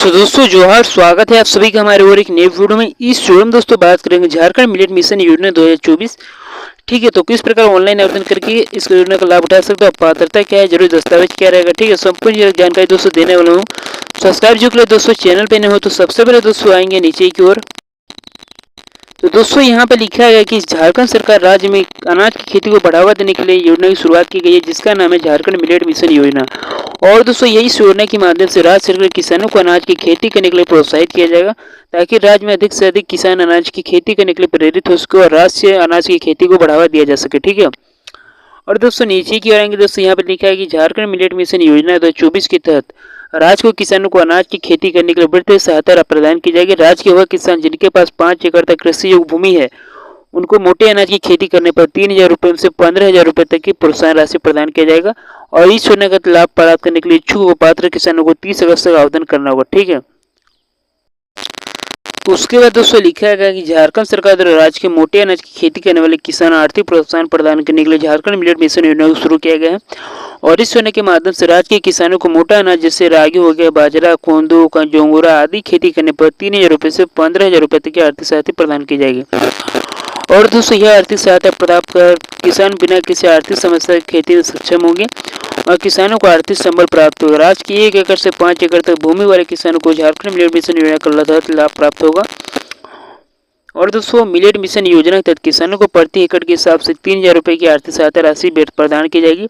तो दोस्तों जोहार, स्वागत है आप सभी का हमारे और एक नए वीडियो में। इस वीडियो में दोस्तों बात करेंगे झारखंड मिलेट मिशन योजना 2024। ठीक है, तो किस प्रकार ऑनलाइन आवेदन करके इस योजना का लाभ उठा सकते हो, पात्रता क्या है, जरूरी दस्तावेज क्या रहेगा। ठीक है, संपूर्ण जानकारी दोस्तों देने वाला हूँ। सब्सक्राइब जो कर दोस्तों चैनल पे नहीं हो तो सबसे पहले दोस्तों आएंगे नीचे की ओर। तो दोस्तों यहाँ पे लिखा है कि झारखंड सरकार राज्य में अनाज की खेती को बढ़ावा देने के लिए योजना की शुरुआत की गई है, जिसका नाम है झारखंड मिलेट मिशन योजना। और दोस्तों यही इस योजना के माध्यम से राज्य सरकार किसानों को अनाज की खेती करने के लिए प्रोत्साहित किया जाएगा, ताकि राज्य में अधिक से अधिक किसान अनाज की खेती करने के लिए प्रेरित हो सके और राज्य से अनाज की खेती को बढ़ावा दिया जा सके। ठीक है, और दोस्तों नीचे की ओर आएंगे दोस्तों यहाँ पर लिखा है कि झारखंड मिलेट मिशन योजना 2024 के तहत राज्य को किसानों को अनाज की खेती करने के लिए वित्तीय सहायता प्रदान की जाएगी। राज्य के वह किसान जिनके पास 5 एकड़ तक कृषि योग्य भूमि है, उनको मोटे अनाज की खेती करने पर 3,000 रुपये से 15,000 रुपये तक की प्रोत्साहन राशि प्रदान किया जाएगा। और इस योजना का लाभ प्राप्त करने के लिए इच्छुक व पात्र किसानों को 30 अगस्त तक आवेदन करना होगा। ठीक है, उसके बाद दोस्तों लिखा है कि झारखंड सरकार द्वारा राज्य के मोटे अनाज की खेती करने वाले किसान आर्थिक प्रोत्साहन प्रदान करने के लिए झारखंड मिलेट मिशन योजना को शुरू किया गया है। और इस योजना के माध्यम से राज्य के किसानों को मोटा अनाज जैसे रागी हो गया, बाजरा, कोंदू, जोंगुरा आदि खेती करने पर 3,000 रुपये से 15,000 रुपये तक की आर्थिक सहायता प्रदान की जाएगी। और दोस्तों यह आर्थिक सहायता प्राप्त कर किसान बिना किसी आर्थिक समस्या की खेती में सक्षम होंगे और किसानों को आर्थिक संबल प्राप्त होगा। राज्य की 1 एकड़ से 5 एकड़ तक भूमि वाले किसानों को झारखंड मिलेट मिशन योजना का लाभ प्राप्त होगा। और दोस्तों मिलेट मिशन योजना के तहत किसानों को प्रति एकड़ के हिसाब से 3,000 रुपये की आर्थिक सहायता राशि प्रदान की जाएगी,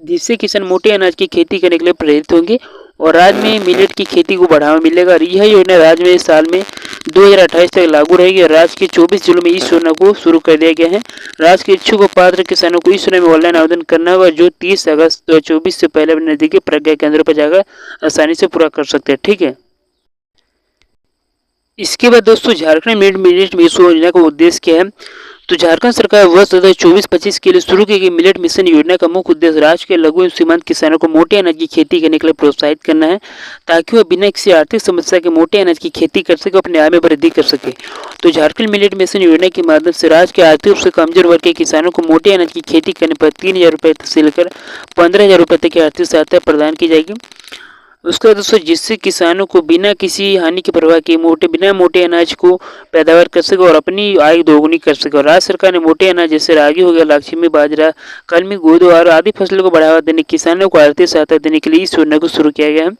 जिससे किसान मोटे अनाज की खेती करने के लिए प्रेरित होंगे और राज्य में मिलेट की खेती को बढ़ावा मिलेगा। और यह योजना राज्य में साल में 2028 तक लागू रहेगी और राज्य के 24 जिलों में इस योजना को शुरू कर दिया गया है। राज्य के इच्छुक व पात्र किसानों को इस योजना में ऑनलाइन आवेदन करना होगा, जो 30 अगस्त 2024 से पहले नजदीकी प्रज्ञा केंद्र पर जाकर आसानी से पूरा कर सकते हैं। ठीक है, इसके बाद दोस्तों झारखंड मिलेट मिशन योजना का उद्देश्य क्या है। तो झारखंड सरकार वर्ष 2024-25 के लिए शुरू की गई मिलेट मिशन योजना का मुख्य उद्देश्य राज्य के लघु एवं सीमांत किसानों को मोटे अनाज की खेती करने के लिए प्रोत्साहित करना है, ताकि वह बिना किसी आर्थिक समस्या के मोटे अनाज की खेती कर सके, अपने आय में वृद्धि कर सके। तो झारखंड मिलेट मिशन योजना के माध्यम से राज्य के आर्थिक रूप से कमजोर वर्ग के किसानों को मोटे अनाज की खेती करने पर 3,000 रुपये से लेकर 15,000 रुपये तक की आर्थिक सहायता प्रदान की जाएगी। उसके बाद दोस्तों जिससे किसानों को बिना किसी हानि की परवाह किए बिना मोटे अनाज को पैदावार कर सके और अपनी आय दोगुनी कर सके। और राज्य सरकार ने मोटे अनाज जैसे रागी हो गया, लक्ष्मी, बाजरा, कलमी, गोदो और आदि फसलों को बढ़ावा देने, किसानों को आर्थिक सहायता देने के लिए इस योजना को शुरू किया गया है।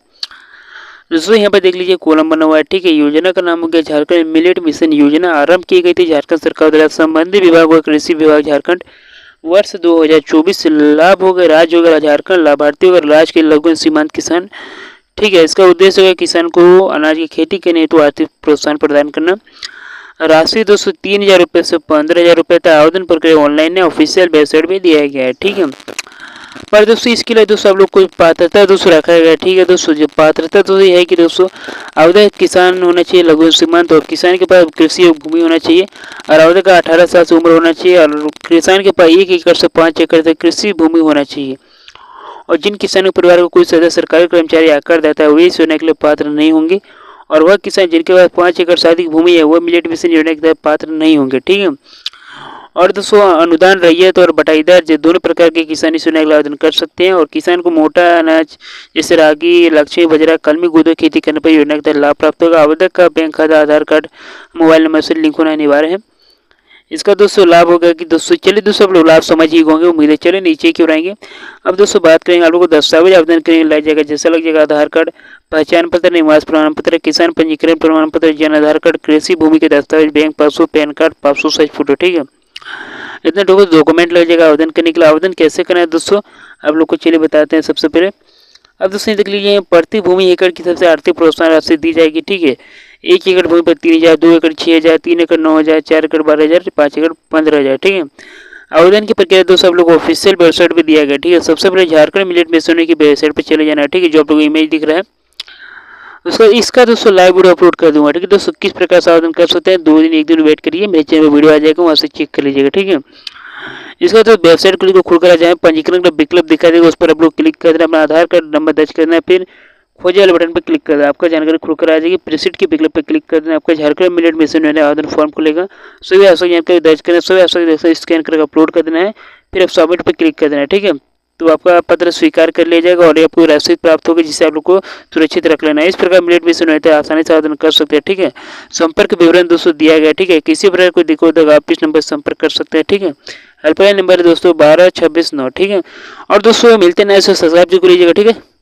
दोस्तों यहाँ पर देख लीजिए कॉलम बना हुआ है। ठीक है, योजना का नाम हो गया झारखंड मिलेट मिशन योजना। आरंभ की गई थी झारखंड सरकार द्वारा संबंधित विभाग व कृषि विभाग झारखंड। वर्ष 2024 से लाभ होगा राज्य होगा झारखंड, लाभार्थी होगा राज्य के लघु सीमांत किसान। ठीक है, इसका उद्देश्य होगा किसान को अनाज की खेती करने हेतु आर्थिक प्रोत्साहन प्रदान करना। राशि दोस्तों 3,000 रुपये से 15,000 रुपये तक। आवेदन प्रक्रिया ऑनलाइन है, ऑफिशियल वेबसाइट पे दिया गया है। ठीक है, पर दोस्तों इसके लिए दोस्तों आप लोग को पात्रता दोस्तों रखा गया है। ठीक है दोस्तों, जो पात्रता तो ये है कि दोस्तों आवेदक किसान होना चाहिए, लघु सीमांत, और किसान के पास कृषि भूमि होना चाहिए और आवेदक का 18 साल से उम्र होना चाहिए और किसान के पास 1 एकड़ से 5 एकड़ तक कृषि भूमि होना चाहिए। और जिन किसानों के परिवार को कोई सदस्य सरकारी कर्मचारी या करदाता है वे इस योजना के लिए पात्र नहीं होंगे। और वह किसान जिनके पास 5 एकड़ से अधिक भूमि है वह मिलेट मिशन योजना के तहत पात्र नहीं होंगे। ठीक है, और दोस्तों अनुदान रैयत और बटाईदार जो दोनों प्रकार के किसान इस योजना के लिए आवेदन कर सकते हैं। और किसान को मोटा अनाज जैसे रागी, लक्ष्मी, बाजरा, कलमी, गोदो खेती करने पर योजना के तहत लाभ प्राप्त होगा। आवेदक का बैंक खाता, आधार कार्ड, मोबाइल नंबर से लिंक होना अनिवार्य है। इसका दोस्तों लाभ होगा कि दोस्तों चलिए दोस्तों आप लोग लाभ समझ ही होंगे, उम्मीद है। चलिए नीचे क्यों रहेंगे। अब दोस्तों बात करेंगे आप लोगों को दस्तावेज आवेदन करने लग जाएगा, जैसा लग जाएगा आधार कार्ड, पहचान पत्र, निवास प्रमाण पत्र, किसान पंजीकरण प्रमाण पत्र, जन आधार कार्ड, कृषि भूमि के दस्तावेज, bank passbook, pan card, passport size photo. ठीक है, इतने डॉक्यूमेंट लग जाएगा आवेदन करने के लिए। आवेदन कैसे करना है दोस्तों आप लोग को चलिए बताते हैं। सबसे पहले अब दोस्तों देख लीजिए, प्रति भूमि एकड़ की सबसे आर्थिक प्रोत्साहन राशि दी जाएगी। ठीक है, 1 एकड़ भूमि पर 3,000, 2 एकड़ 6,000, 3 एकड़ 9,000, 4 एकड़ 12,000, 5 एकड़ 15,000। ठीक है, आवेदन की प्रक्रिया दोस्तों आप लोग को ऑफिशियल वेबसाइट पे दिया गया। ठीक है, सबसे पहले झारखंड मिलेट मिशन की वेबसाइट पे चले जाना है। ठीक है, जो आप लोग इमेज दिख रहा है उसका इसका दोस्तों लाइव वीडियो अपलोड कर दूंगा। ठीक है दोस्तों, किस प्रकार से आवेदन कर सकते हैं 2 दिन 1 दिन वेट करिए, मेरे चैनल पर वीडियो आ जाएगा, वहाँ से चेक कर लीजिएगा। ठीक है, इसका तो वेबसाइट को खुलकर आ जाए, पंजीकरण का विकल्प दिखा देगा, उस पर आप लोग क्लिक कर देना, अपना आधार कार्ड नंबर दर्ज करना है, फिर खोजे वाले बटन पर क्लिक कर देना, आपका जानकारी खुलकर आ जाएगी। प्रीसीड के विकल्प पर क्लिक कर देना, आपका झारखंड मिलेट मिशन योजना आवेदन फॉर्म खुलेगा। सभी आवश्यक जानकारी दर्ज करना, सभी आवश्यक स्कैन करके अपलोड कर देना है, फिर आप सबमिट पर क्लिक कर देना है। ठीक है, तो आपका पत्र स्वीकार कर लिया जाएगा और आपको रसीद प्राप्त होगी, जिसे आप लोग को सुरक्षित रख लेना है। इस प्रकार मिलेट मिशन होते हैं, आसानी से आवेदन कर सकते हैं। ठीक है, संपर्क विवरण दोस्तों दिया गया। ठीक है, किसी प्रकार कोई दिक्कत होगा आप इस नंबर से संपर्क कर सकते हैं। ठीक है, हेल्पलाइन नंबर है दोस्तों 12 26 9। ठीक है, और दोस्तों मिलते हैं नए सब्सक्राइब जरूर लीजिएगा। ठीक है।